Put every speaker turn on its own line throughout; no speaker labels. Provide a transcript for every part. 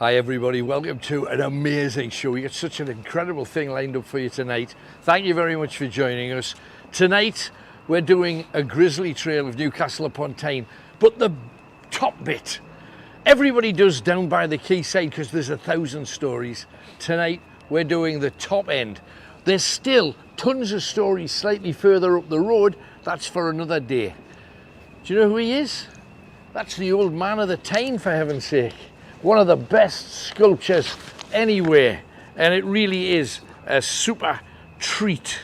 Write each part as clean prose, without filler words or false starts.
Hi everybody, welcome to an amazing show. We got such an incredible thing lined up for you tonight. Thank you very much for joining us. Tonight we're doing a Grisly trail of Newcastle upon Tyne, but the top bit. Everybody does down by the quayside because there's 1,000 stories. Tonight we're doing the top end. There's still tons of stories slightly further up the road. That's for another day. Do you know who he is? That's the old man of the Tyne, for heaven's sake. One of the best sculptures anywhere, and it really is a super treat.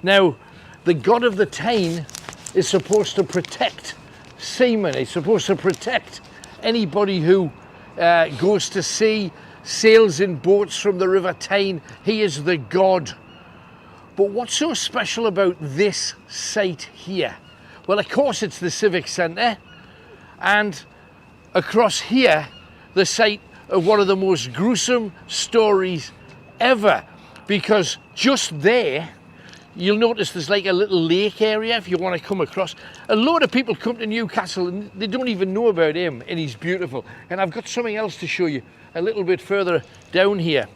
Now, the god of the Tyne is supposed to protect seamen. He's supposed to protect anybody who goes to sea, sails in boats from the River Tyne. He is the god. But what's so special about this site here? Well, of course, it's the Civic Center, and across here, the site of one of the most gruesome stories ever, because just there you'll notice there's like a little lake area if you want to come across. A load of people come to Newcastle and they don't even know about him, and he's beautiful. And I've got something else to show you a little bit further down here.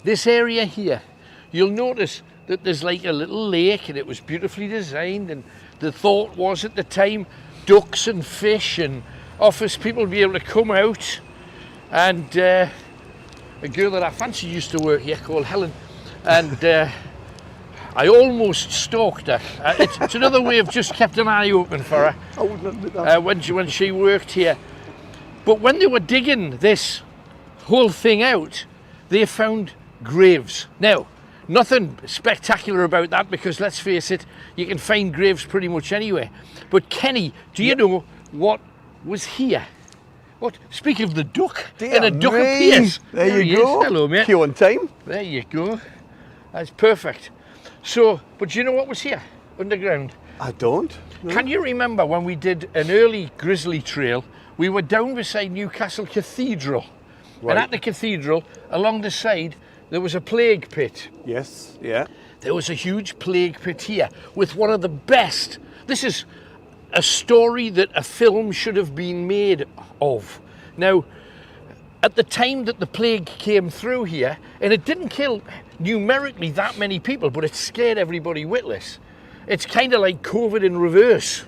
This area here, you'll notice that there's like a little lake, and it was beautifully designed, and the thought was at the time ducks and fish and office people be able to come out. And a girl that I fancy used to work here called Helen, and I almost stalked her. It's another way of just kept an eye open for her.
I wouldn't admit that.
When she worked here. But when they were digging this whole thing out, they found graves. Now, nothing spectacular about that, because let's face it, you can find graves pretty much anywhere. But Kenny, do you know what was here? What? Speak of the duck, and a duck appears.
There you go.
Hello, mate.
Cue on time.
There you go. That's perfect. So, but do you know what was here underground?
I don't. No.
Can you remember when we did an early Grisly trail? We were down beside Newcastle Cathedral,
Right.
and at the cathedral, along the side, there was a plague pit.
Yes, yeah.
There was a huge plague pit here with one of the best. This is a story that a film should have been made of. Now, at the time that the plague came through here, and it didn't kill numerically that many people, but it scared everybody witless. It's kind of like COVID in reverse.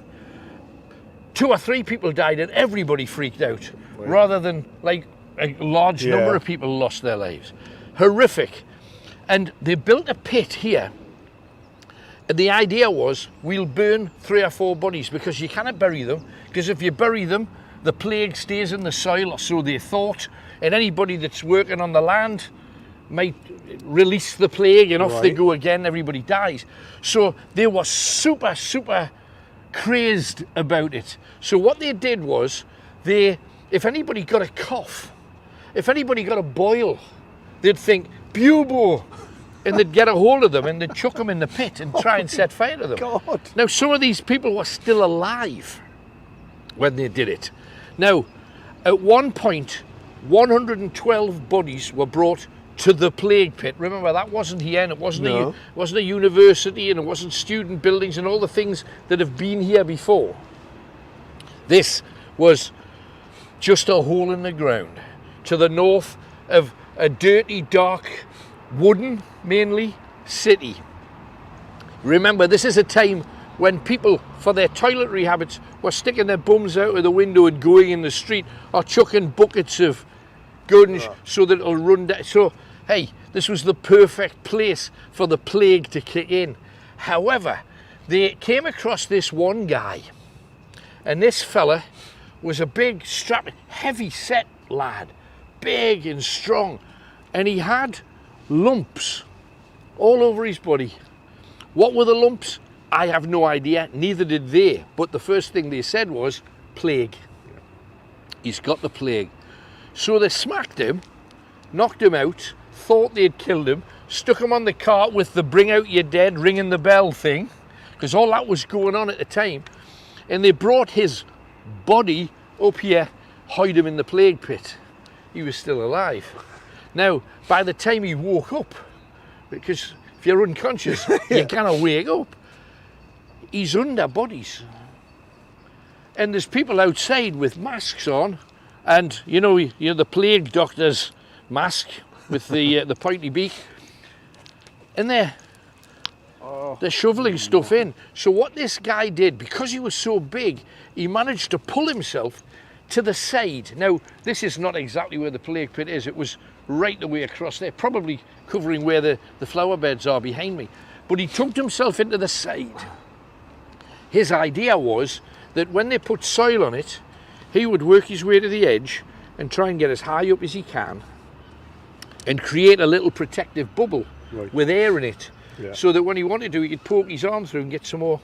2 or 3 people died and everybody freaked out, rather than like a large number of people lost their lives. Horrific. And they built a pit here. And the idea was, we'll burn 3 or 4 bodies, because you cannot bury them, because if you bury them, the plague stays in the soil, or so they thought, and anybody that's working on the land might release the plague, and off they go again, everybody dies. So they were super, super crazed about it. So what they did was, if anybody got a cough, if anybody got a boil, they'd think, bubo! And they'd get a hold of them and they'd chuck them in the pit and try and set fire to them.
God.
Now, some of these people were still alive when they did it. Now, at one point, 112 bodies were brought to the plague pit. Remember, that wasn't here, and it wasn't, wasn't a university, and it wasn't student buildings and all the things that have been here before. This was just a hole in the ground to the north of a dirty, dark, wooden, mainly, city. Remember, this is a time when people, for their toiletry habits, were sticking their bums out of the window and going in the street, or chucking buckets of gunge so that it'll run down. So, hey, this was the perfect place for the plague to kick in. However, they came across this one guy, and this fella was a big, strapping, heavy-set lad, big and strong, and he had lumps all over his body. What were the lumps? I have no idea, neither did they, but the first thing they said was plague. He's got the plague. So they smacked him, knocked him out, thought they'd killed him, stuck him on the cart with the bring out your dead, ringing the bell thing, because all that was going on at the time, and they brought his body up here, hide him in the plague pit. He was still alive. Now, by the time he woke up, because if you're unconscious, you cannot wake up, he's under bodies. And there's people outside with masks on, And you know the plague doctor's mask with the pointy beak, and they're shoveling stuff in. So what this guy did, because he was so big, he managed to pull himself to the side. Now, this is not exactly where the plague pit is. It was right the way across there, probably covering where the flower beds are behind me. But he tucked himself into the side. His idea was that when they put soil on it, he would work his way to the edge and try and get as high up as he can and create a little protective bubble with air in it, so that when he wanted to, he could poke his arm through and get some more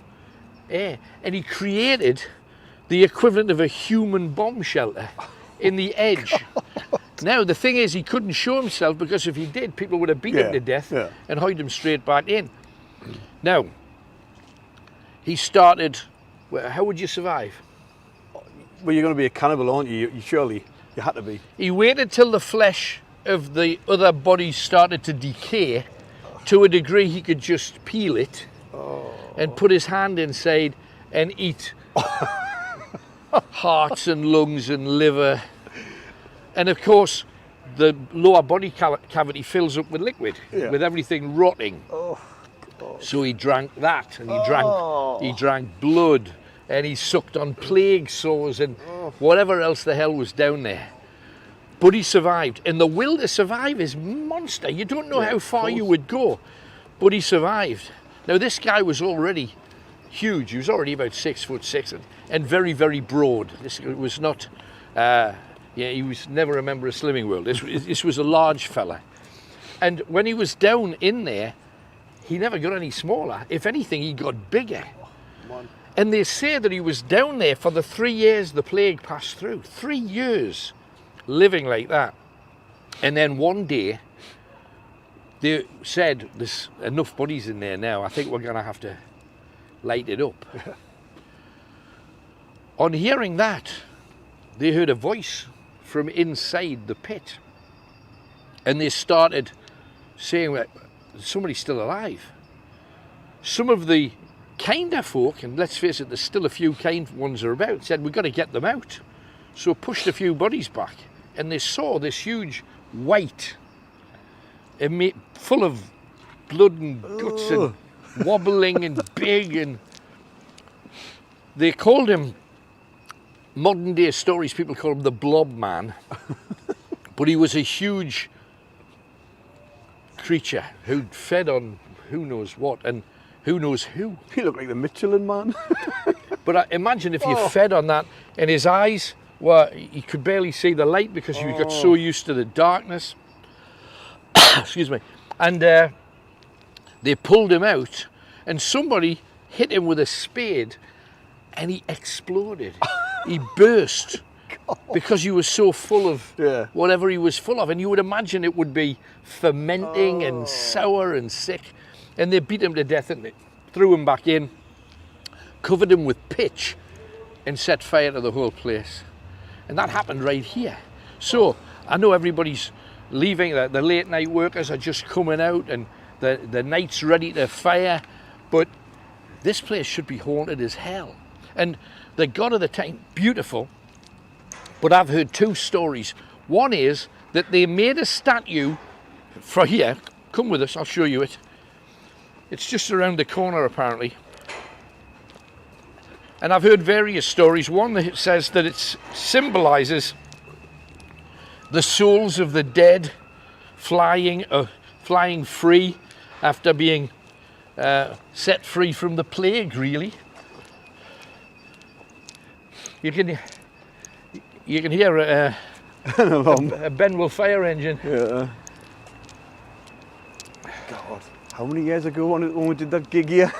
air. And he created the equivalent of a human bomb shelter in the edge. Now, the thing is, he couldn't show himself, because if he did, people would have beat him to death and hide him straight back in. Now, he started, well, how would you survive?
Well, you're going to be a cannibal, aren't you? You had to be.
He waited till the flesh of the other bodies started to decay to a degree he could just peel it and put his hand inside and eat hearts and lungs and liver. And of course, the lower body cavity fills up with liquid, with everything rotting. So he drank that, and he drank blood, and he sucked on plague sores and whatever else the hell was down there. But he survived, and the will to survive is monster. You don't know how far you would go, but he survived. Now, this guy was already huge. He was already about 6'6" and very, very broad. This was not, he was never a member of Slimming World. This was a large fella. And when he was down in there, he never got any smaller. If anything, he got bigger. And they say that he was down there for the 3 years the plague passed through. 3 years living like that. And then one day, they said, there's enough bodies in there now, I think we're going to have to light it up. On hearing that, they heard a voice from inside the pit. And they started saying, well, somebody's still alive. Some of the kinder folk, and let's face it, there's still a few kind ones are about, said, we've got to get them out. So pushed a few bodies back, and they saw this huge white, full of blood and guts and wobbling and big, and they called him, modern day stories people call him the blob man, but he was a huge creature who'd fed on who knows what and who knows who.
He looked like the Michelin Man.
But imagine if you fed on that, and his eyes were, he could barely see the light because he got so used to the darkness. Excuse me. And they pulled him out, and somebody hit him with a spade, and he exploded. He burst because he was so full of whatever he was full of. And you would imagine it would be fermenting and sour and sick. And they beat him to death, and they threw him back in, covered him with pitch, and set fire to the whole place. And that happened right here. So I know everybody's leaving, the late night workers are just coming out, and the night's ready to fire, but this place should be haunted as hell. And the god of the Tyne, beautiful, but I've heard two stories. One is that they made a statue for here. Come with us, I'll show you it. It's just around the corner apparently. And I've heard various stories. One that says that it symbolises the souls of the dead flying free after being set free from the plague, really. You can hear a Benwell fire engine.
Yeah. God, how many years ago when we did that gig here?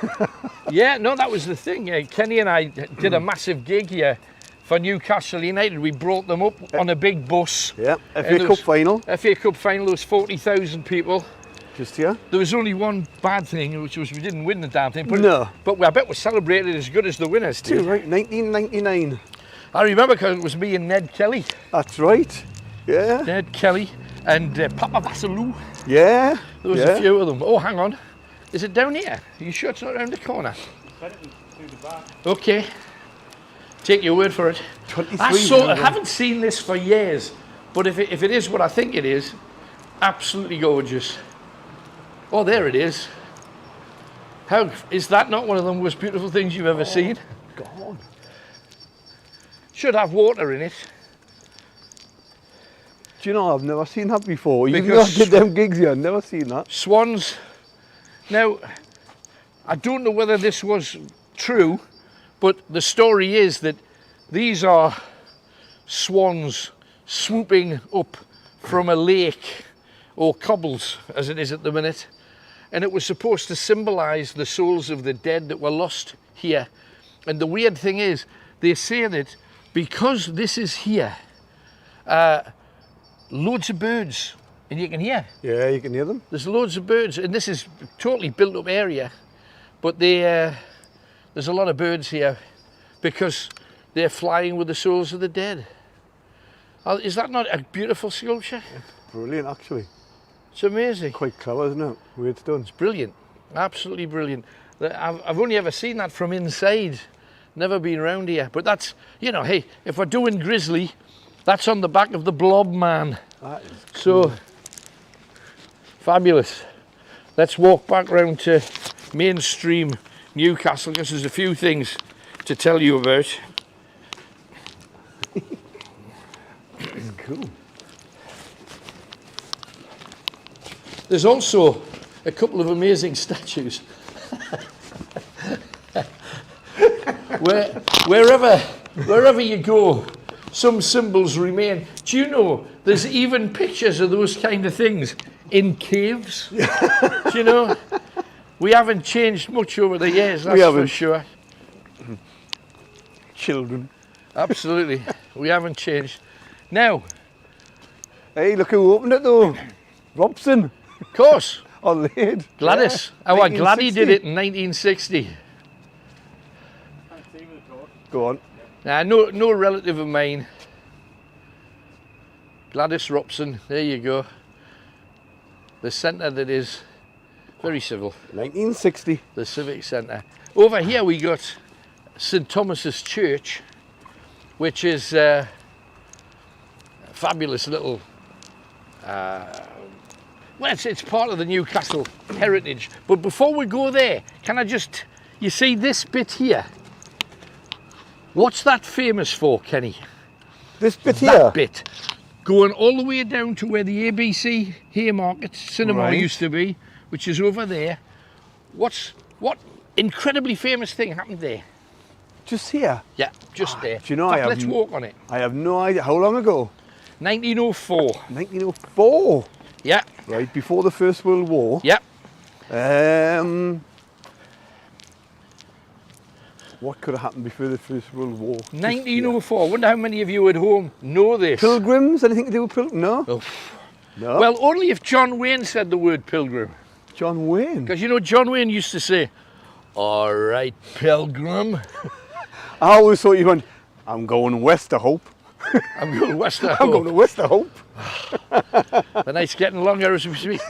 Yeah, no, that was the thing. Kenny and I did a massive gig here for Newcastle United. We brought them up on a big bus.
Yeah, FA Cup final.
FA Cup final, there was 40,000 people.
Just here?
There was only one bad thing, which was we didn't win the damn thing. But,
no.
But I bet we celebrated as good as the winners did.
Right, 1999.
I remember because it was me and Ned Kelly.
That's right. Yeah.
Ned Kelly and Papa Vasilou.
Yeah.
There was a few of them. Oh, hang on. Is it down here? Are you sure it's not around the corner? Okay. Take your word for it.
23.
I haven't seen this for years, but if it is what I think it is, absolutely gorgeous. Oh, there it is. How is that not one of the most beautiful things you've ever seen?
God.
Should have water in it.
Do you know, I've never seen that before. Even though I
Because
did them gigs here, I've never seen that.
Swans. Now, I don't know whether this was true, but the story is that these are swans swooping up from a lake, or cobbles as it is at the minute, and it was supposed to symbolise the souls of the dead that were lost here. And the weird thing is, they say that because this is here, loads of birds, and you can hear.
Yeah, you can hear them.
There's loads of birds, and this is a totally built up area, but there's a lot of birds here because they're flying with the souls of the dead. Is that not a beautiful sculpture?
Brilliant, actually.
It's amazing.
Quite clever, isn't it? The way it's done.
It's brilliant, absolutely brilliant. I've only ever seen that from inside, never been around here. But that's, you know, hey, if we're doing Grisly, that's on the back of the Blob man.
That is
So,
cool.
Fabulous. Let's walk back round to mainstream Newcastle, because there's a few things to tell you about.
It's cool.
There's also a couple of amazing statues. Wherever you go, some symbols remain. Do you know there's even pictures of those kind of things in caves? Do you know? We haven't changed much over the years, that's for sure.
Children.
Absolutely, we haven't changed. Now,
Hey, look who opened it though. Robson.
of course,
Our lid.
Gladys.
Yeah.
Our Gladdy did
1960.
it in 1960.
Go on.
No relative of mine. Gladys Robson, there you go. The centre that is very civil,
1960.
the Civic Center. Over here we got St Thomas's Church, which is a fabulous little, well, it's part of the Newcastle heritage. But before we go there, can I just, you see this bit here? What's that famous for, Kenny?
This bit here.
That bit. Going all the way down to where the ABC Haymarket cinema
Right.
used to be, which is over there. What incredibly famous thing happened there?
Just here.
Yeah, just there.
do you know,
In fact,
I
let's
have-
walk on it.
I have no idea. How long ago?
1904.
1904.
Yeah,
Right, before the First World War.
yeah.
What could have happened before the First World War? Just here.
1904. I wonder how many of you at home know this.
Pilgrims? Anything to do with Pilgrim? No?
Oh.
No.
Well, only if John Wayne said the word pilgrim.
John Wayne.
Because you know, John Wayne used to say, "All right, pilgrim."
I always thought you went, I'm going west, I hope.
I'm going west. I
I'm
hope.
going to west, I hope.
The night's getting longer as we speak.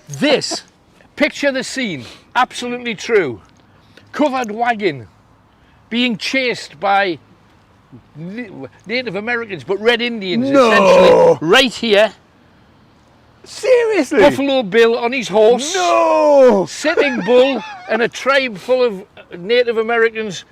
This, picture the scene, absolutely true. Covered wagon being chased by Native Americans, but Red Indians,
No.
essentially. Right here,
Seriously?
Buffalo Bill on his horse,
No!
Sitting Bull, and a tribe full of Native Americans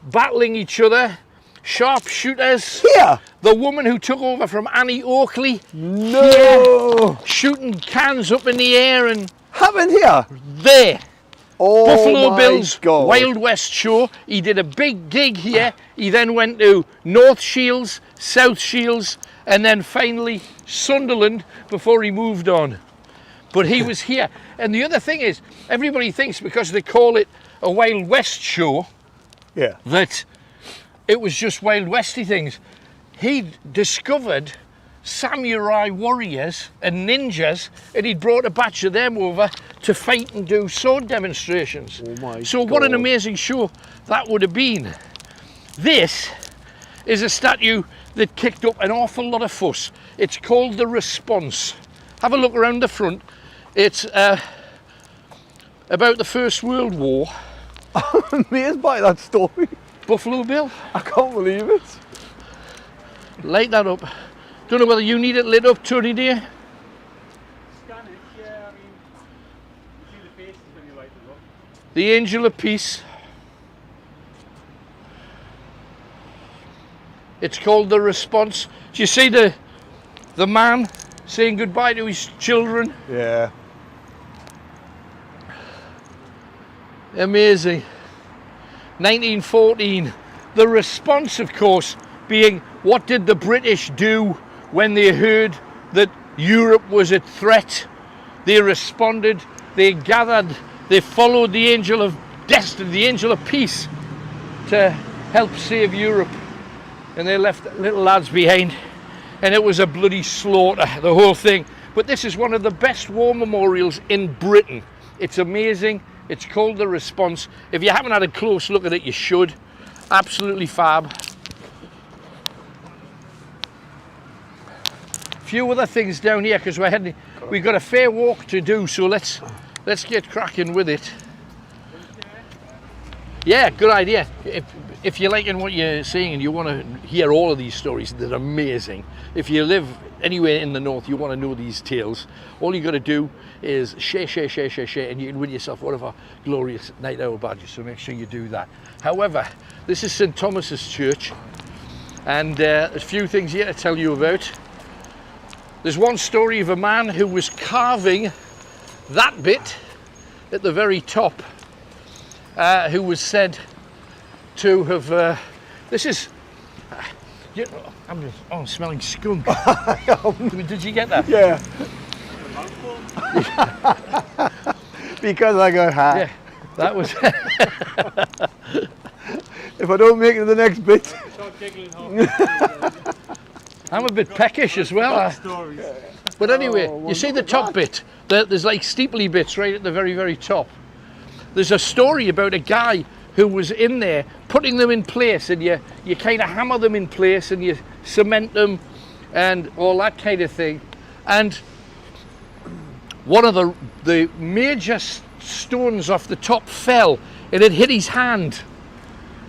battling each other. Sharpshooters.
Here?
The woman who took over from Annie Oakley,
No!
shooting cans up in the air, and
Happened here?
there.
Oh
Buffalo
my
Bill's
God.
Wild West show. He did a big gig here. He then went to North Shields, South Shields, and then finally Sunderland before he moved on. But he was here. And the other thing is, everybody thinks because they call it a Wild West show
Yeah.
that it was just Wild Westy things. He discovered samurai warriors and ninjas, and he'd brought a batch of them over to fight and do sword demonstrations.
Oh my
So what an
God.
amazing show that would have been. This is a statue that kicked up an awful lot of fuss. It's called the Response. Have a look around the front. It's about the First World War.
I'm amazed by that story.
Buffalo Bill.
I can't believe it.
Light that up. Don't know whether you need it lit up, Tony, do you?
Scan it, yeah, I mean, you see the faces when you light it up.
The Angel of Peace. It's called The Response. Do you see the man saying goodbye to his children?
Yeah.
Amazing. 1914. The response, of course, being what did the British do when they heard that Europe was at threat? They responded, they gathered, they followed the angel of destiny, the angel of peace, to help save Europe. And they left little lads behind. And it was a bloody slaughter, the whole thing. But this is one of the best war memorials in Britain. It's amazing. It's called The Response. If you haven't had a close look at it, you should. Absolutely fab. Few other things down here because we've got a fair walk to do, so let's get cracking with it. Yeah, good idea. If you're liking what you're seeing and you want to hear all of these stories, they're amazing. If you live anywhere in the north, you want to know these tales, all you got to do is share, and you can win yourself one of our glorious night owl badges, so make sure you do that. However, this is St Thomas's Church, and there's a few things here to tell you about. There's one story of a man who was carving that bit at the very top, who was said to have, this is, you know, I'm smelling skunk. Did you get that?
Yeah. Because I got hot.
Yeah, that was.
If I don't make it to the next bit.
I'm a bit peckish as well. But anyway, you see the top bit? There's like steeply bits right at the very, very top. There's a story about a guy who was in there putting them in place, and you kind of hammer them in place and you cement them and all that kind of thing. And one of the major stones off the top fell and it hit his hand,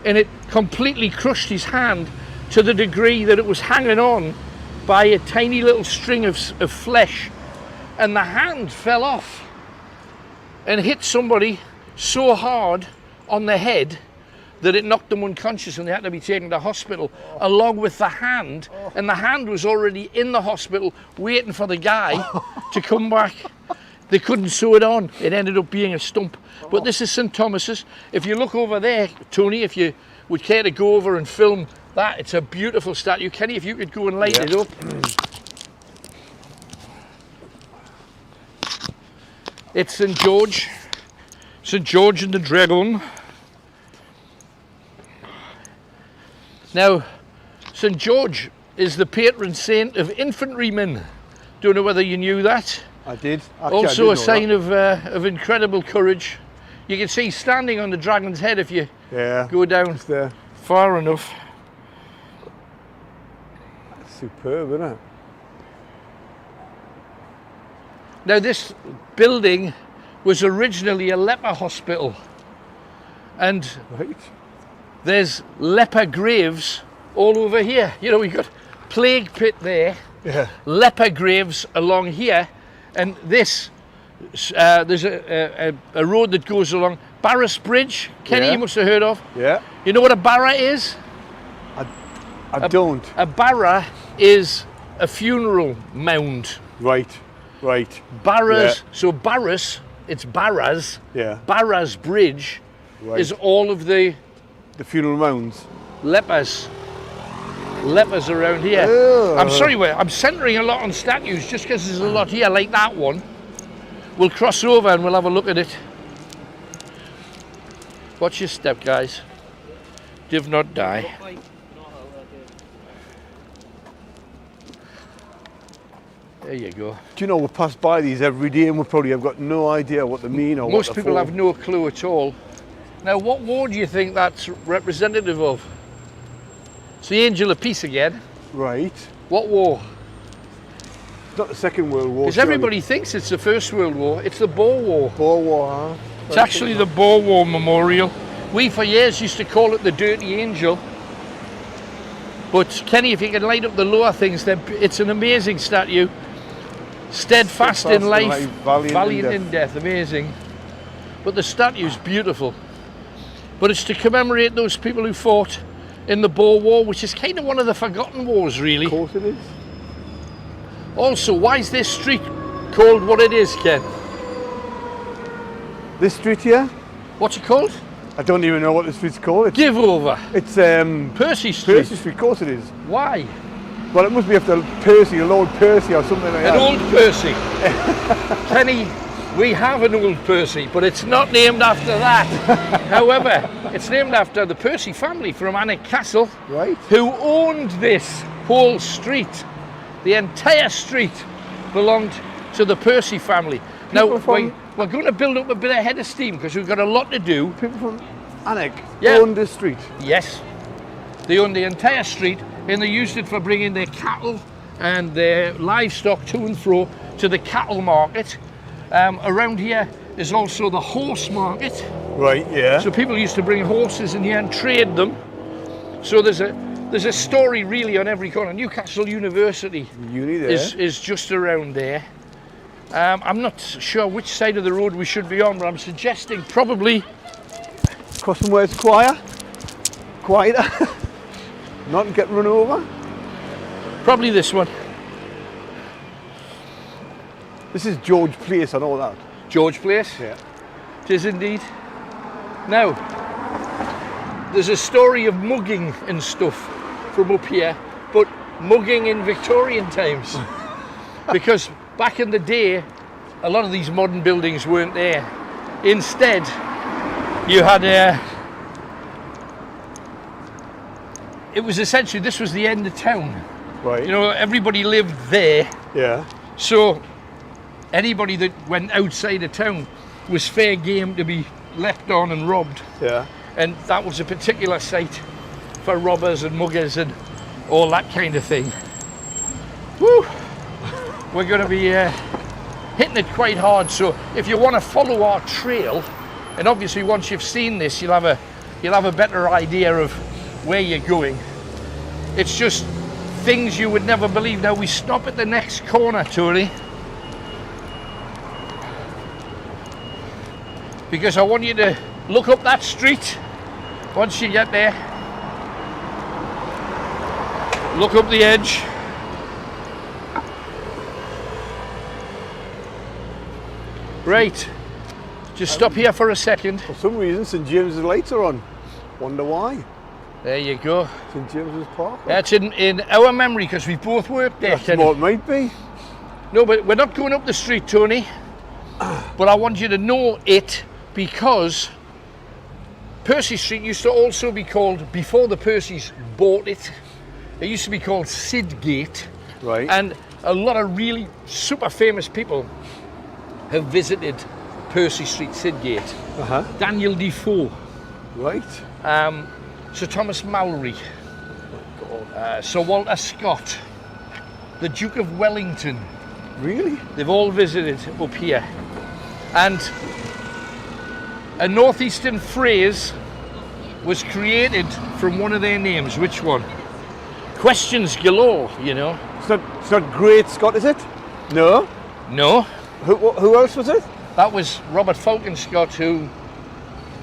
and it completely crushed his hand to the degree that it was hanging on by a tiny little string of flesh, and the hand fell off and hit somebody so hard on the head that it knocked them unconscious, and they had to be taken to hospital along with the hand. And the hand was already in the hospital waiting for the guy to come back. They couldn't sew it on. It ended up being a stump. But this is St Thomas's. If you look over there, Tony, if you would care to go over and film that, it's a beautiful statue. Kenny, if you could go and light it up. It's St George and the Dragon. Now, St George is the patron saint of infantrymen. Don't know whether you knew that.
I did. Actually,
Also
I
a
did know
sign
that.
of incredible courage. You can see standing on the dragon's head if you go down
there.
Far enough.
That's superb, isn't it?
Now this building was originally a leper hospital, and
Right.
there's leper graves all over here. You know, we've got plague pit there,
Yeah.
leper graves along here, and this, there's a road that goes along Barras Bridge. Kenny,
Yeah.
you must have heard of.
Yeah.
You know what a barra is?
I don't.
A barra is a funeral mound.
Right. Right.
Barras,
Yeah.
so Barras, it's Barras.
Yeah.
Barras Bridge
Right.
is all of the
The funeral mounds.
lepers around here.
Ugh.
I'm sorry, I'm centering a lot on statues just because there's a lot here like that one. We'll cross over and we'll have a look at it. Watch your step, guys. Div not die. There you go.
Do you know, we pass by these every day and we probably have got no idea what they mean or
Most
what they're
people
for.
have no clue at all. Now, what war do you think that's representative of? It's the Angel of Peace again.
Right.
What war?
It's not the Second World War.
Because everybody thinks it's the First World War. It's the Boer War.
Boer War, huh?
It's actually the Boer War Memorial. We for years used to call it the Dirty Angel. But Kenny, if you can light up the lower things, then it's an amazing statue. Steadfast in life, valiant in death. Amazing. But the statue's beautiful. But it's to commemorate those people who fought in the Boer War, which is kind of one of the forgotten wars, really.
Of course it is.
Also, why is this street called what it is, Ken?
This street here?
What's it called?
I don't even know what the street's called.
Give over.
It's
Percy Street.
Percy Street, of course it is.
Why?
Well, it must be after Percy, Lord Percy or something like that.
An old Percy. Kenny, we have an old Percy, but it's not named after that. However, it's named after the Percy family from Newcastle,
Right.
who owned this whole street. The entire street belonged to the Percy family. Now, we're going to build up a bit of head of steam because we've got a lot to do.
People from Alnwick
Yeah.
owned this street.
Yes, they owned the entire street, and they used it for bringing their cattle and their livestock to and fro to the cattle market. Around here is also the horse market.
Right, yeah.
So people used to bring horses in here and trade them. So there's a story really on every corner. Newcastle University
Uni there.
is just around there. I'm not sure which side of the road we should be on, but I'm suggesting probably
Across from where it's quieter. Not get run over.
probably this one.
This is George Place, I know that.
George Place.
Yeah.
It is indeed. Now, there's a story of mugging and stuff from up here, but mugging in Victorian times. Because back in the day, a lot of these modern buildings weren't there. Instead, you had it was essentially, this was the end of town.
Right.
You know, everybody lived there.
Yeah.
So anybody that went outside of town was fair game to be left on and robbed.
Yeah.
And that was a particular site for robbers and muggers and all that kind of thing. Woo! We're going to be hitting it quite hard. So if you want to follow our trail, and obviously once you've seen this, you'll have a better idea of where you're going. It's just things you would never believe. Now we stop at the next corner, Tony, because I want you to look up that street. Once you get there, look up the edge. Right, just stop here for a second.
For some reason, St James's lights are on. Wonder why.
There you go.
St James's Park.
That's in our memory because we both worked there.
That's what it might be.
No, but we're not going up the street, Tony. But I want you to know it because Percy Street used to also be called, before the Percys bought it, it used to be called Sidgate.
Right.
And a lot of really super famous people have visited Percy Street, Sidgate.
Uh-huh.
Daniel Defoe,
Right.
Sir Thomas Malory, Sir Walter Scott, the Duke of Wellington.
Really?
They've all visited up here. And a northeastern phrase was created from one of their names. Which one? Questions galore, you know.
It's not Great Scott, is it? No.
No,
Who else was it?
that was Robert Falcon Scott, who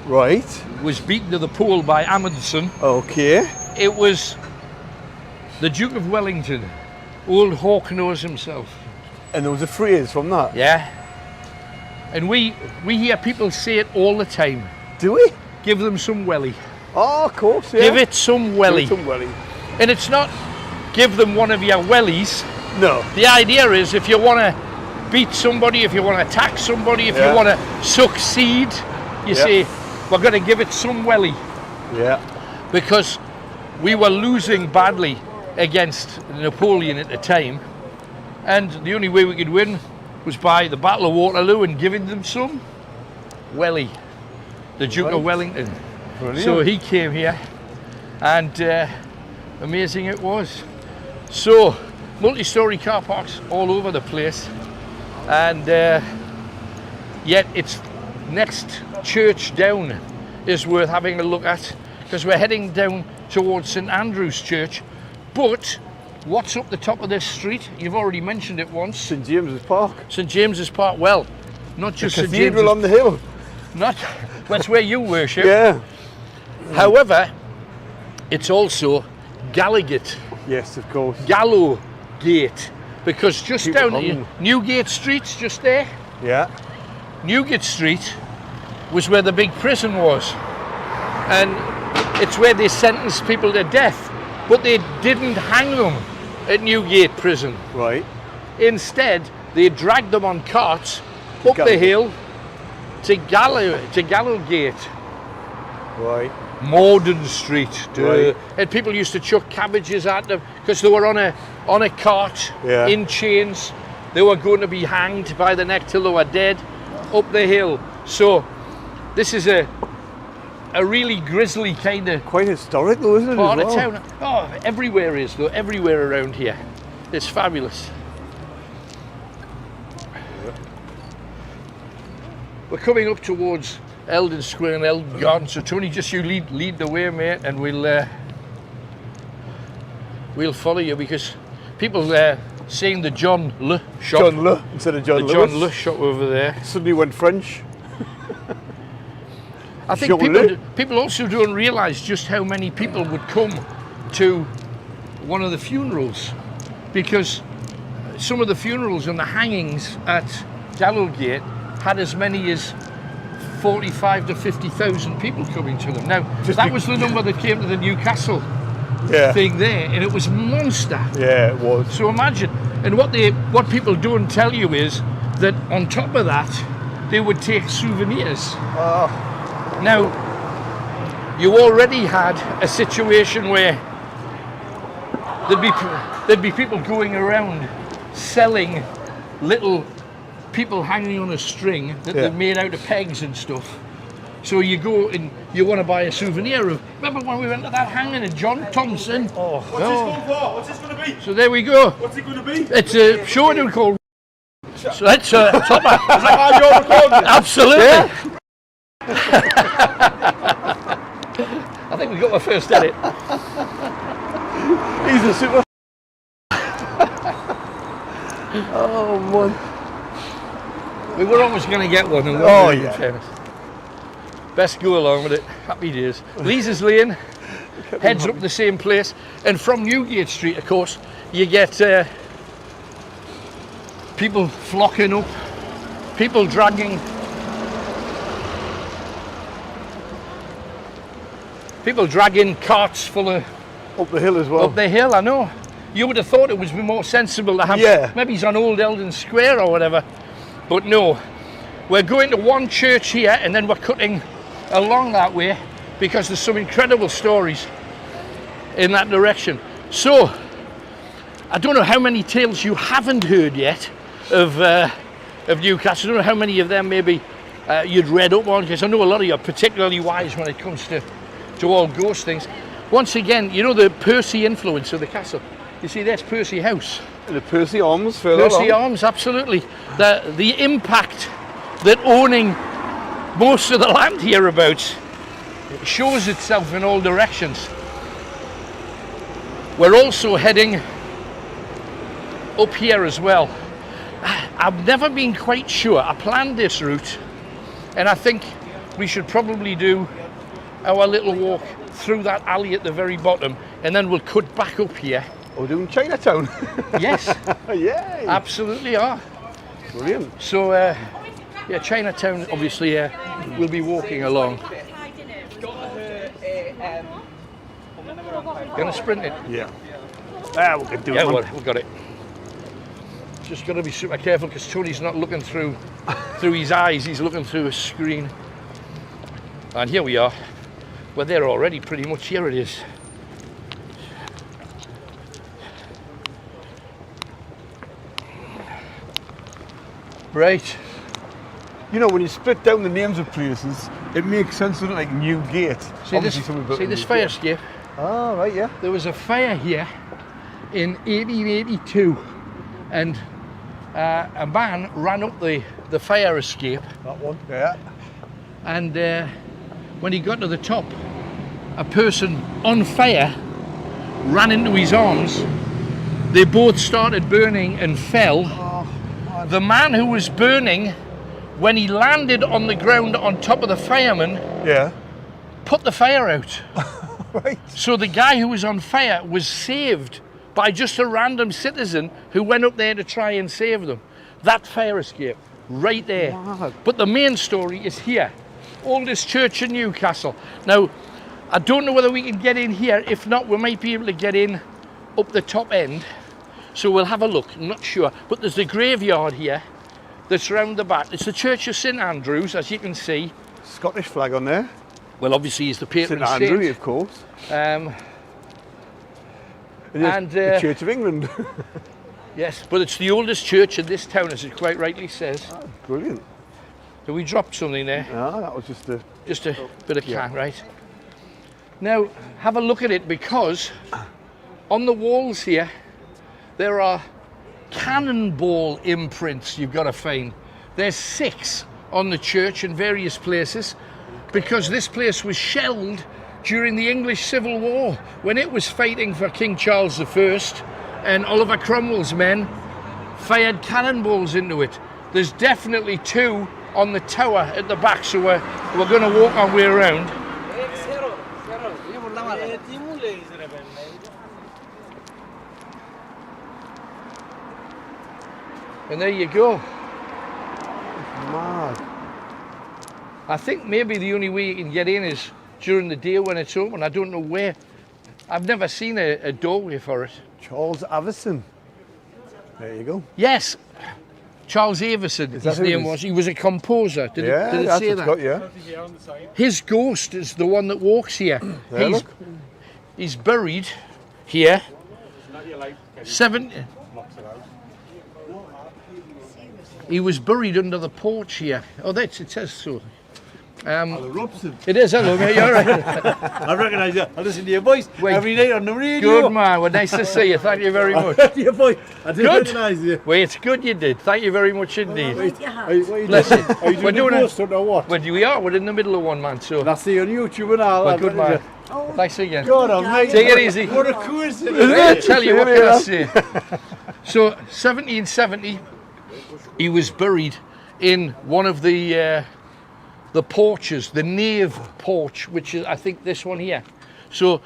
Right.
was beaten to the pole by Avison.
Okay.
It was the Duke of Wellington, old Hawk knows himself.
And there was a phrase from that.
Yeah. And we hear people say it all the time.
Do we?
Give them some welly.
Oh, of course, yeah.
Give it some welly.
Give it some welly.
And it's not give them one of your wellies.
No.
The idea is if you want to beat somebody, if you want to attack somebody, if you want to succeed, you say, we're going to give it some welly.
Yeah.
Because we were losing badly against Napoleon at the time. And the only way we could win was by the Battle of Waterloo and giving them some welly. The Duke of Wellington.
Brilliant.
So he came here and amazing it was. So multi-storey car parks all over the place, and yet it's next church down is worth having a look at, because we're heading down towards St Andrew's Church. But what's up the top of this street? You've already mentioned it once.
St James's Park.
St James's Park. Well, not just
The
St
cathedral
James's.
on the hill.
Not. That's where you worship.
Yeah.
However, it's also Gallowgate.
Yes, of course.
Gallowgate, because just
People
down
hung.
Newgate Street's just there.
Yeah.
Newgate Street was where the big prison was, and it's where they sentenced people to death, but they didn't hang them at Newgate Prison.
Right.
Instead, they dragged them on carts up the
Gallowgate.
hill to Gallowgate.
Right.
Morden Street,
Right.
and people used to chuck cabbages at them because they were on a cart,
Yeah.
in chains. They were going to be hanged by the neck till they were dead, up the hill. So this is a really grisly kind of
Quite historic though, isn't it?
part
as
of
well?
town. Oh, everywhere is though. Everywhere around here, it's fabulous. We're coming up towards Eldon Square and Eldon Garden, so Tony, just you lead the way, mate, and we'll follow you, because people seeing the John Le shop,
John Le instead of John
the
Lewis.
John Le shop over there.
Suddenly went French.
I think
Jean Le.
people also don't realise just how many people would come to one of the funerals, because some of the funerals and the hangings at Gallowgate had as many as 45 to 50,000 people coming to them. Now, that was the number that came to the Newcastle
Yeah.
thing there, and it was monster.
Yeah, it was.
So imagine, and what people don't tell you is that on top of that, they would take souvenirs.
Oh,
Now, you already had a situation where there'd be people going around selling little people hanging on a string that
Yeah.
they've made out of pegs and stuff. So you go and you want to buy a souvenir of, remember when we went to that hanging at John Thompson?
oh.
What's this going for? What's this going to be?
So there we go.
What's it going to be?
It's a show down called. So that's topper.
Is that how you're recording?
Absolutely. I think we got our first edit.
He's a super. Oh man.
We were always going to get one. And
Oh,
in
yeah.
fairness. Best go along with it. Happy days. Lee's Lane heads up the same place, and from Newgate Street, of course, you get people flocking up, people dragging carts full of
Up the hill as well.
up the hill. I know. You would have thought it would be more sensible to have,
Yeah.
maybe it's on Old Eldon Square or whatever, but no. We're going to one church here, and then we're cutting along that way, because there's some incredible stories in that direction. So, I don't know how many tales you haven't heard yet of Newcastle. I don't know how many of them maybe you'd read up on, because I know a lot of you are particularly wise when it comes to all ghost things. Once again, you know the Percy influence of the castle. You see, there's Percy House.
And the Percy Arms further
Percy
along.
Arms, absolutely. The impact that owning most of the land hereabouts shows itself in all directions. We're also heading up here as well. I've never been quite sure. I planned this route, and I think we should probably do our little walk through that alley at the very bottom, and then we'll cut back up here.
We're doing Chinatown.
Yes,
Yay!
absolutely are.
Brilliant.
So, yeah, Chinatown, obviously, we'll be walking along. Gonna sprint it?
Yeah. Ah, we can do
Yeah,
it.
we got it. Just got to be super careful, because Tony's not looking through his eyes, he's looking through a screen. And here we are. We're there already, pretty much. Here it is. Right.
You know, when you split down the names of places, it makes sense, doesn't it? Like Newgate.
See this fire escape?
Oh, right, yeah.
There was a fire here in 1882, and a man ran up the fire escape,
That one. Yeah.
and when he got to the top, a person on fire ran into his arms. They both started burning and fell. The man who was burning, when he landed on the ground on top of the fireman,
Yeah.
put the fire out.
Right.
So the guy who was on fire was saved by just a random citizen who went up there to try and save them. That fire escape, right there.
Wow.
But the main story is here. Oldest church in Newcastle. Now, I don't know whether we can get in here. If not, we might be able to get in up the top end. So we'll have a look, I'm not sure. But there's a graveyard here that's round the back. It's the Church of St Andrews, as you can see.
Scottish flag on there.
Well, obviously he's the patron
St Andrew,
saint.
of course.
Um,
And the Church of England.
yes, but it's the oldest church in this town, as it quite rightly says.
Brilliant.
So we dropped something there.
Ah, that was just a...
Just a bit of can, right? Now, have a look at it, because on the walls here, there are cannonball imprints you've got to find. There's 6 on the church in various places, because this place was shelled during the English Civil War, when it was fighting for King Charles I, and Oliver Cromwell's men fired cannonballs into it. There's definitely 2 on the tower at the back, so we're going to walk our way around. And there you go.
Mad.
I think maybe the only way you can get in is during the day when it's open. I don't know where. I've never seen a doorway for it.
Charles Avison. There you go.
Yes, Charles Avison,
Is that
his
who it
name
is?
was. He was a composer. Did
Yeah,
it
that's
say
what's
that?
got, yeah.
Something here on the side.
His ghost is the one that walks here.
There,
he's,
look.
he's buried here.
Not your light.
Blocks it out. He was buried under the porch here. Oh, it says so.
Robson.
It is, hello mate, you're right.
I recognise you. I listen to your voice
Wait.
every night on the radio.
Good man, well nice to see you, thank you very much.
Your voice. I didn't
Good.
recognise you.
Well, it's good you did, thank you very much indeed.
Are you
Bless you.
Are you
We're
doing
doing
a
it.
ghost hunt or what?
Well, we're in the middle of one, man, so
I see you on YouTube and all
well,
that.
good man. Thanks again.
God, I'm mate.
Take it easy.
What a coincidence.
I tell you, what can I say? So, 1770, he was buried in one of the porches, the nave porch, which is, I think, this one here. So,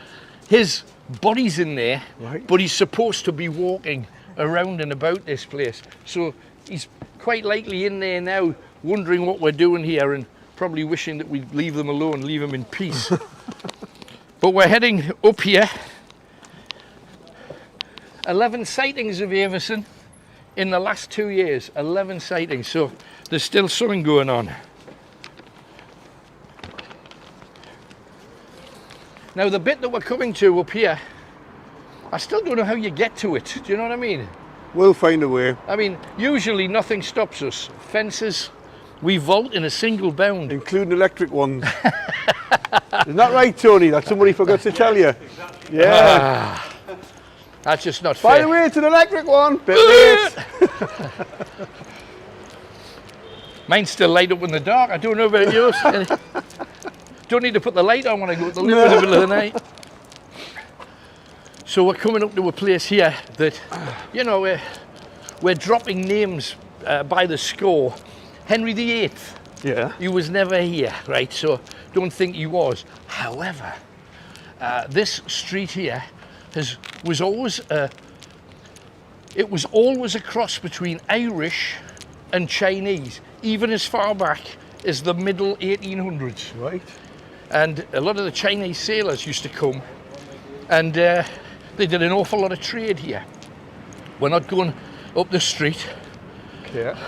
his body's in there,
Right.
but he's supposed to be walking around and about this place. So, he's quite likely in there now, wondering what we're doing here and probably wishing that we'd leave them alone, leave them in peace. But we're heading up here. 11 sightings of Avison in the last 2 years. 11 sightings, so there's still something going on. Now the bit that we're coming to up here, I still don't know how you get to it. Do you know what I mean?
We'll find a way.
I mean, usually nothing stops us. Fences, we vault in a single bound.
Including electric ones. Isn't that right, Tony? That somebody forgot to tell you. Yeah.
That's just not
By
fair.
the way, it's an electric one. Bit late.
Mine's still light up in the dark. I don't know about yours. Don't need to put the light on when I go to the loo in the middle of the night. So we're coming up to a place here that, you know, we're dropping names by the score. Henry VIII,
Yeah.
he was never here, right? So don't think he was. However, this street here was always a cross between Irish and Chinese, even as far back as the middle 1800s.
Right.
And a lot of the Chinese sailors used to come, and they did an awful lot of trade here. We're not going up the street.
Yeah.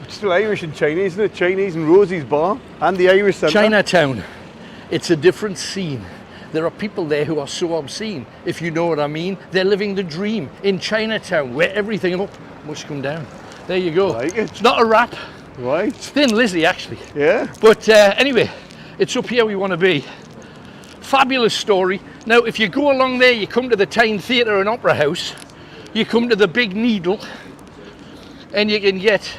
It's still Irish and Chinese, isn't it? Chinese and Rosie's Bar and the Irish Centre.
Chinatown, it's a different scene. There are people there who are so obscene, if you know what I mean. They're living the dream in Chinatown, where everything must come down. There you go.
Like it.
It's not a rap.
Right.
It's Thin Lizzy, actually.
Yeah.
But anyway, it's up here we want to be. Fabulous story. Now, if you go along there, you come to the Tyne Theatre and Opera House, you come to the Big Needle, and you can get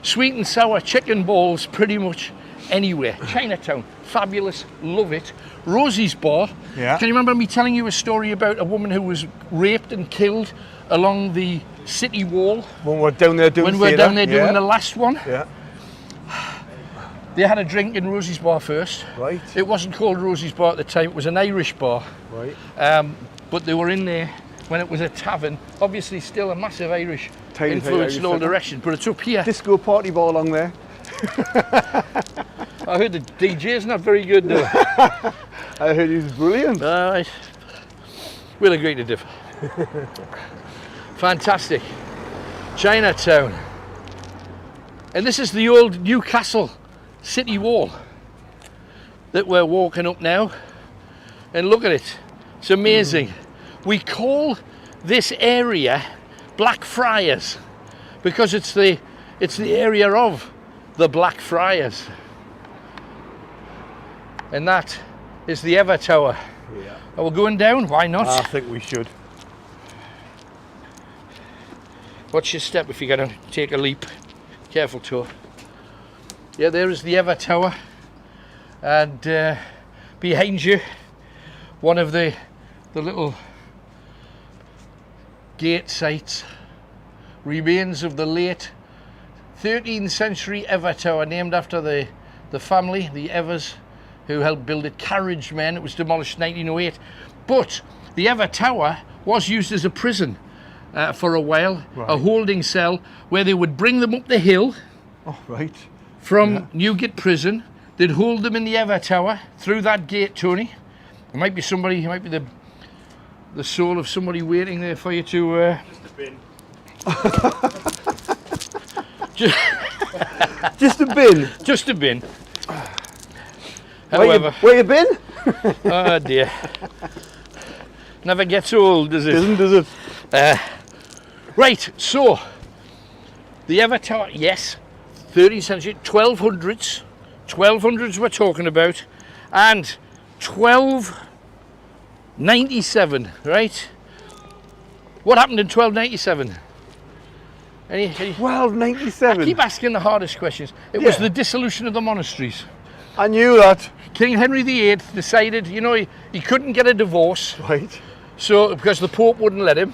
sweet and sour chicken balls pretty much anywhere. Chinatown, fabulous, love it. Rosie's Bar.
Yeah.
Can you remember me telling you a story about a woman who was raped and killed along the city wall?
When we're down there doing
When we're
theatre,
down there doing the last one?
Yeah.
They had a drink in Rosie's Bar first.
Right.
It wasn't called Rosie's Bar at the time, it was an Irish bar.
Right.
But they were in there when it was a tavern. Obviously still a massive Irish
Tiny
influence in all
Irish
directions, but it's up here.
Disco party bar along there.
I heard the DJ's not very good though.
I heard he was brilliant.
Alright. We'll agree to differ. Fantastic. Chinatown. And this is the old Newcastle city wall that we're walking up now. And look at it. It's amazing. We call this area Blackfriars because it's the area of the Blackfriars. And that is the Ever Tower.
Yeah.
Are we going down? Why not?
I think we should.
Watch your step if you're going to take a leap. Careful, toe. Yeah, there is the Ever Tower. And behind you, one of the little gate sites. Remains of the late 13th century Ever Tower, named after the family, the Evers, who helped build it. Carriage men. It was demolished in 1908. But the Ever Tower was used as a prison for a while, a holding cell where they would bring them up the hill
Oh, right.
from Newgate Prison. They'd hold them in the Ever Tower through that gate, Tony. There might be somebody, it might be the soul of somebody waiting there for you to...
Just a bin.
Just a bin.
Just a bin.
Where
However,
you been?
oh dear. Never gets old, does it?
Does it?
Right, so the Ever Tower, yes, 13th century, 1200s. 1200s we're talking about, and 1297, right? What happened in 1297? Any
1297.
I keep asking the hardest questions. It was
Yeah.
the dissolution of the monasteries.
I knew that.
King Henry VIII decided, you know, he couldn't get a divorce,
Right.
so because the Pope wouldn't let him.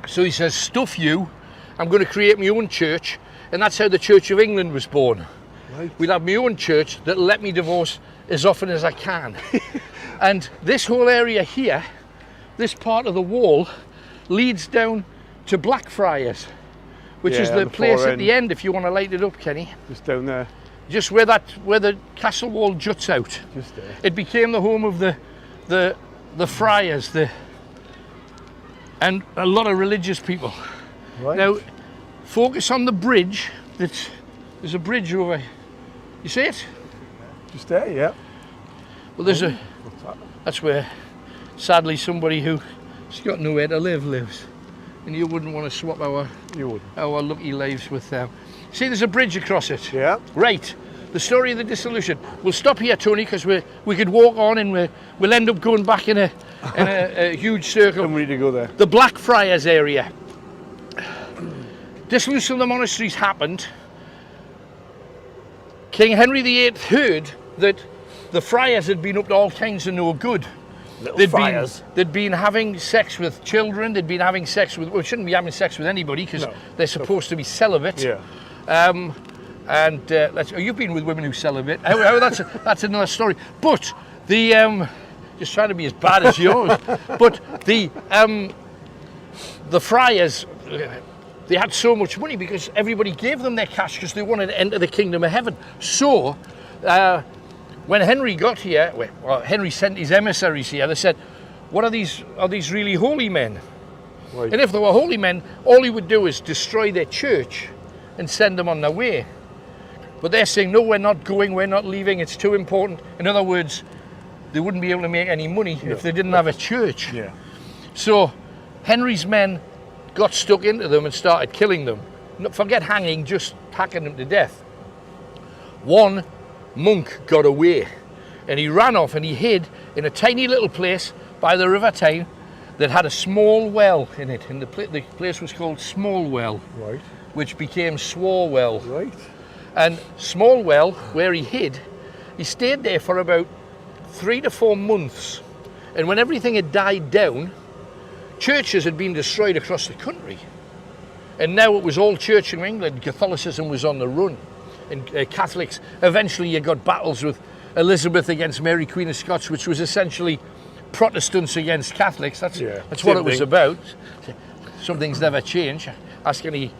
So he says, stuff you, I'm going to create my own church, and that's how the Church of England was born.
Right.
We'll have my own church that'll let me divorce as often as I can. And this whole area here, this part of the wall, leads down to Blackfriars, which is
Yeah,
the
the
place
far
at the
end.
end, if you want to light it up, Kenny.
Just down there.
Just where the castle wall juts out.
Just there.
It became the home of the friars, and a lot of religious people.
Right.
Now, focus on the bridge. There's a bridge over. You see it?
Just there, yeah.
Well, there's a.
What's that?
That's where, sadly, somebody who's got nowhere to live lives, and you wouldn't want to swap our
You would.
lucky lives with them. See, there's a bridge across it.
Yeah.
Right. The story of the dissolution. We'll stop here, Tony, because we could walk on and we'll end up going back in a huge circle.
I'm ready to go there.
The Blackfriars area. Dissolution of the monasteries happened. King Henry VIII heard that the friars had been up to all kinds of no good. They'd been having sex with children. They'd been having sex with. Well, shouldn't be having sex with anybody because they're supposed to be celibate.
Yeah.
You've been with women who celibate. That's another story. But the just trying to be as bad as yours. But the friars, they had so much money because everybody gave them their cash because they wanted to enter the kingdom of heaven. So when Henry got here, well, Henry sent his emissaries here. They said, "What are these? Are these really holy men?"
Right.
And if they were holy men, all he would do is destroy their church and send them on their way. But they're saying, no, we're not going, we're not leaving, it's too important. In other words, they wouldn't be able to make any money if they didn't have a church.
Yeah.
So Henry's men got stuck into them and started killing them. Forget hanging, just hacking them to death. One monk got away and he ran off and he hid in a tiny little place by the River Tyne that had a small well in it. And the place was called Smallwell.
Right.
Which became Swarwell.
Right.
And Smallwell, where he hid, He stayed there for about 3 to 4 months, and when everything had died down, churches had been destroyed across the country, and now it was all Church of England. Catholicism was on the run, and Catholics. Eventually, you got battles with Elizabeth against Mary, Queen of Scots, which was essentially Protestants against Catholics. That's what it was about. Some things never change. Ask any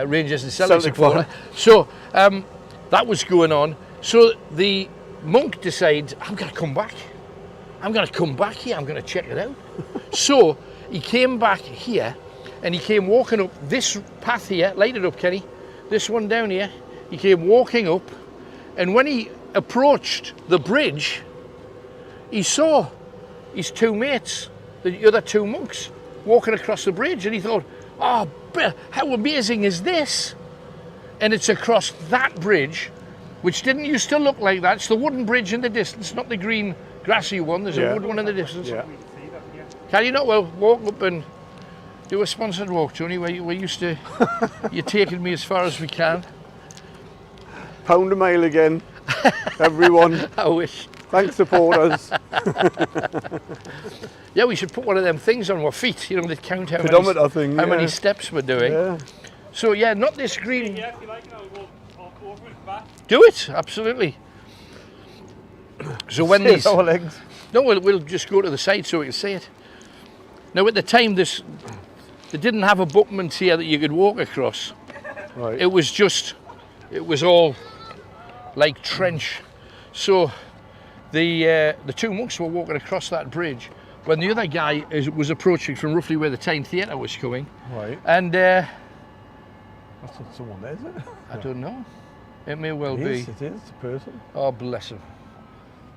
Rangers and Celtic supporter. So that was going on. So the monk decided, I'm going to come back. I'm going to come back here. I'm going to check it out. So he came back here, and he came walking up this path here. Light it up, Kenny. This one down here. He came walking up, and when he approached the bridge, he saw his 2 mates, the other 2 monks, walking across the bridge, and he thought, oh, how amazing is this? And it's across that bridge, which didn't used to look like that. It's the wooden bridge in the distance, not the green grassy one. There's a wood one in the distance.
Yeah.
Can you not? Well, walk up and do a sponsored walk, Tony. We're used to you taking me as far as we can.
£1 a mile again, everyone.
I wish.
Thanks, supporters.
Yeah, we should put one of them things on our feet, you know, that count how
Pedometer thing,
how many steps we're doing.
Yeah.
So yeah, not this green.
Yeah, if you like, I'll go over it back.
Do it, absolutely. So when these,
Our legs.
no, we'll just go to the side so we can see it. Now at the time, they didn't have abutments here that you could walk across.
Right.
It was all like trench. So the 2 monks were walking across that bridge when the other guy was approaching from roughly where the Tyne Theatre was coming.
Right.
And
That's not someone there, is it?
I don't know. It may well
It
be.
is, it is. It's a person.
Oh, bless him.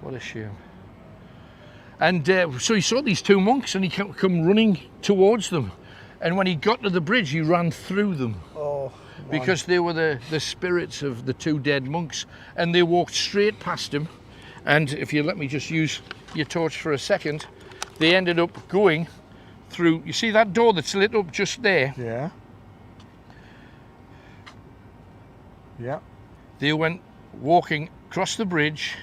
What a shame. And so he saw these 2 monks and he come running towards them. And when he got to the bridge, he ran through them.
Oh,
Because they were the spirits of the 2 dead monks. And they walked straight past him. And if you let me just use your torch for a second, they ended up going through, you see that door that's lit up just there?
Yeah. Yeah.
They went walking across the bridge,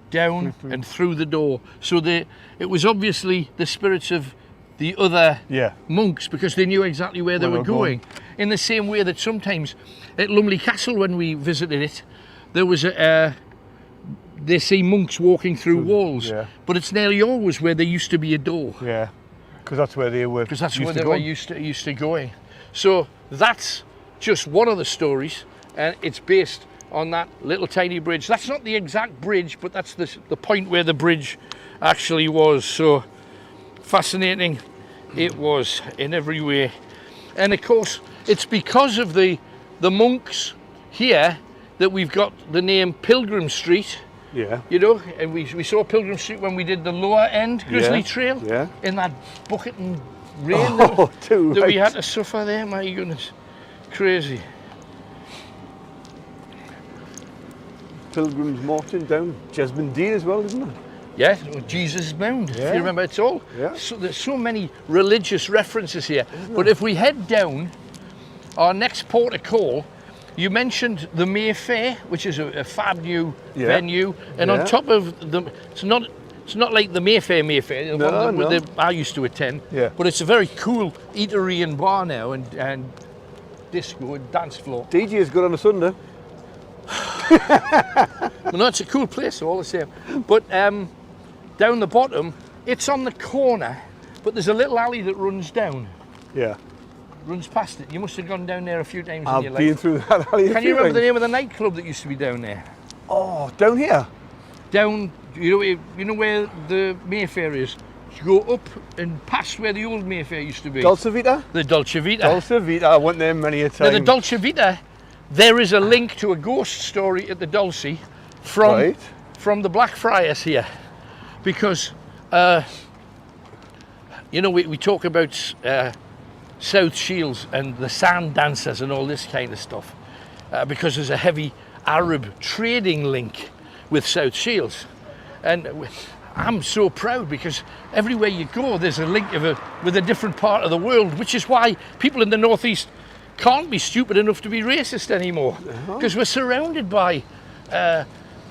down and through the door. So it was obviously the spirits of the other monks, because they knew exactly where they were going. In the same way that sometimes at Lumley Castle, when we visited it, there was they see monks walking through walls, but it's nearly always where there used to be a door.
Yeah. Because that's where they were.
Because that's where they were used to going. So that's just one of the stories, and it's based on that little tiny bridge. That's not the exact bridge, but that's the point where the bridge actually was. So fascinating it was in every way. And of course, it's because of the monks here that we've got the name Pilgrim Street.
Yeah.
You know, and we saw Pilgrim Street when we did the lower end Grisly Trail.
Yeah.
In that bucket and rain that we had to suffer there. My goodness, crazy.
Pilgrim's Mountain down Jesmond Dean as well, isn't it?
Yeah, Jesus Mound, if you remember, it's all.
Yeah.
So there's so many religious references here. But if we head down, our next port of call, you mentioned the Mayfair, which is a fab new venue, and on top of them, it's not like the Mayfair, the one that I used to attend, but it's a very cool eatery and bar now, and disco and dance floor.
DJ is good on a Sunday.
Well, no, it's a cool place, all the same. But down the bottom, it's on the corner, but there's a little alley that runs down.
Yeah.
Runs past it. You must have gone down there a few times in your
I've been
life.
through that alley.
Can you remember the name of the nightclub that used to be down there?
Oh, down here?
Down, you know where the Mayfair is? You go up and past where the old Mayfair used to be.
Dolce Vita?
The Dolce Vita.
Dolce Vita, I went there many a time.
Now the Dolce Vita, there is a link to a ghost story at the Dolce from the Black Friars here. Because, you know, we talk about South Shields and the sand dancers and all this kind of stuff, because there's a heavy Arab trading link with South Shields. And I'm so proud because everywhere you go there's a link with a different part of the world, which is why people in the northeast can't be stupid enough to be racist anymore, because we're surrounded by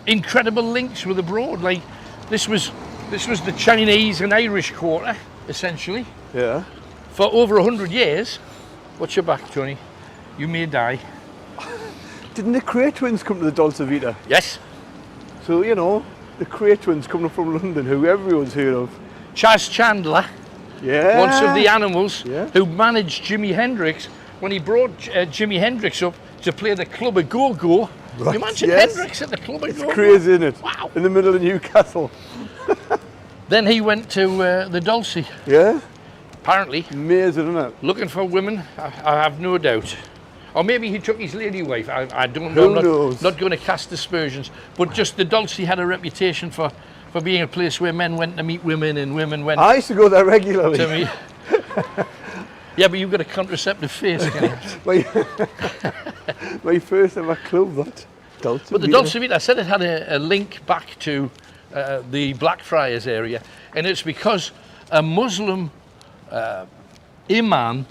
incredible links with abroad. Like this was the Chinese and Irish quarter, essentially.
Yeah.
For over 100 years. Watch your back, Tony. You may die.
Didn't the Cray twins come to the Dolce Vita?
Yes.
So, you know, the Cray twins coming from London, who everyone's heard of.
Chas Chandler,
Yeah.
once of the Animals,
Yeah.
who managed Jimi Hendrix when he brought Jimi Hendrix up to play the Club of Go-Go.
Right,
Imagine
yes.
Hendrix at the Club of
It's
Go-Go.
crazy, isn't it?
Wow.
In the middle of Newcastle.
Then he went to the Dulce,
Yeah.
apparently,
Amazing, isn't it?
looking for women, I have no doubt. Or maybe he took his lady wife, I don't
Who
know.
knows?
Not going to cast aspersions. But just the Dulce had a reputation for being a place where men went to meet women and women went
I used to go there regularly.
to meet. Yeah, but you've got a contraceptive face, Kenny.
My first ever club, that. Dolce
But the
Vita.
Dulce Vita, I said it had a link back to the Blackfriars area, and it's because a Muslim imam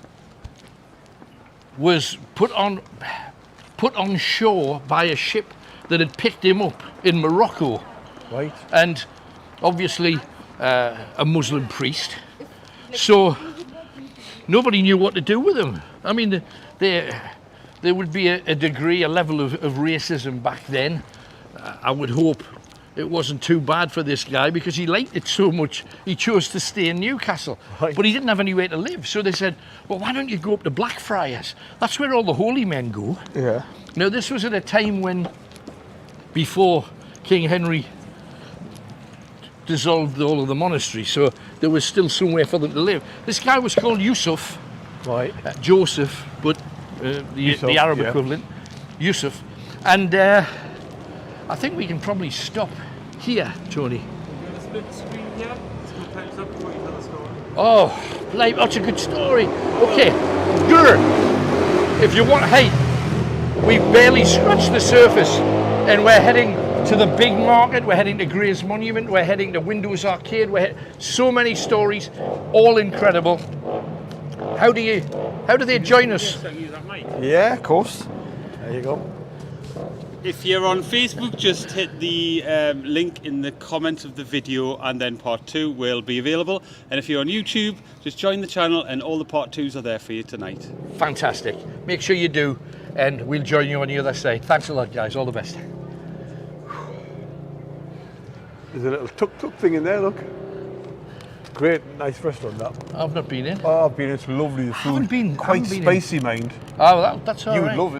was put on shore by a ship that had picked him up in Morocco,
Right.
and obviously a Muslim priest. So nobody knew what to do with him. I mean, there would be a degree, a level of racism back then. I would hope it wasn't too bad for this guy because he liked it so much he chose to stay in Newcastle.
Right.
But he didn't have anywhere to live. So they said, well, why don't you go up to Blackfriars? That's where all the holy men go.
Yeah.
Now, this was at a time when, before King Henry dissolved all of the monasteries, so there was still somewhere for them to live. This guy was called Yusuf,
Right.
Joseph, but
Yusuf,
the Arab
yeah.
equivalent, Yusuf. And I think we can probably stop here, Tony.
The split screen here. Split times up before you tell the story.
Oh, that's a good story. Okay, good. If you want, hey, we've barely scratched the surface, and we're heading to the Bigg Market, we're heading to Gray's Monument, we're heading to Windows Arcade, so many stories, all incredible. How do they join us?
Yes, I can use that mic.
Yeah, of course. There you go.
If you're on Facebook, just hit the link in the comments of the video, and then part 2 will be available. And if you're on YouTube, just join the channel, and all the part 2s are there for you tonight.
Fantastic. Make sure you do, and we'll join you on the other side. Thanks a lot, guys. All the best.
There's a little tuk-tuk thing in there, look. Great, nice restaurant, that.
I've not been in.
Oh, I've been, it's lovely, the food.
haven't been
Quite
in.
spicy, mind.
Oh, that's all
You
right.
would love it.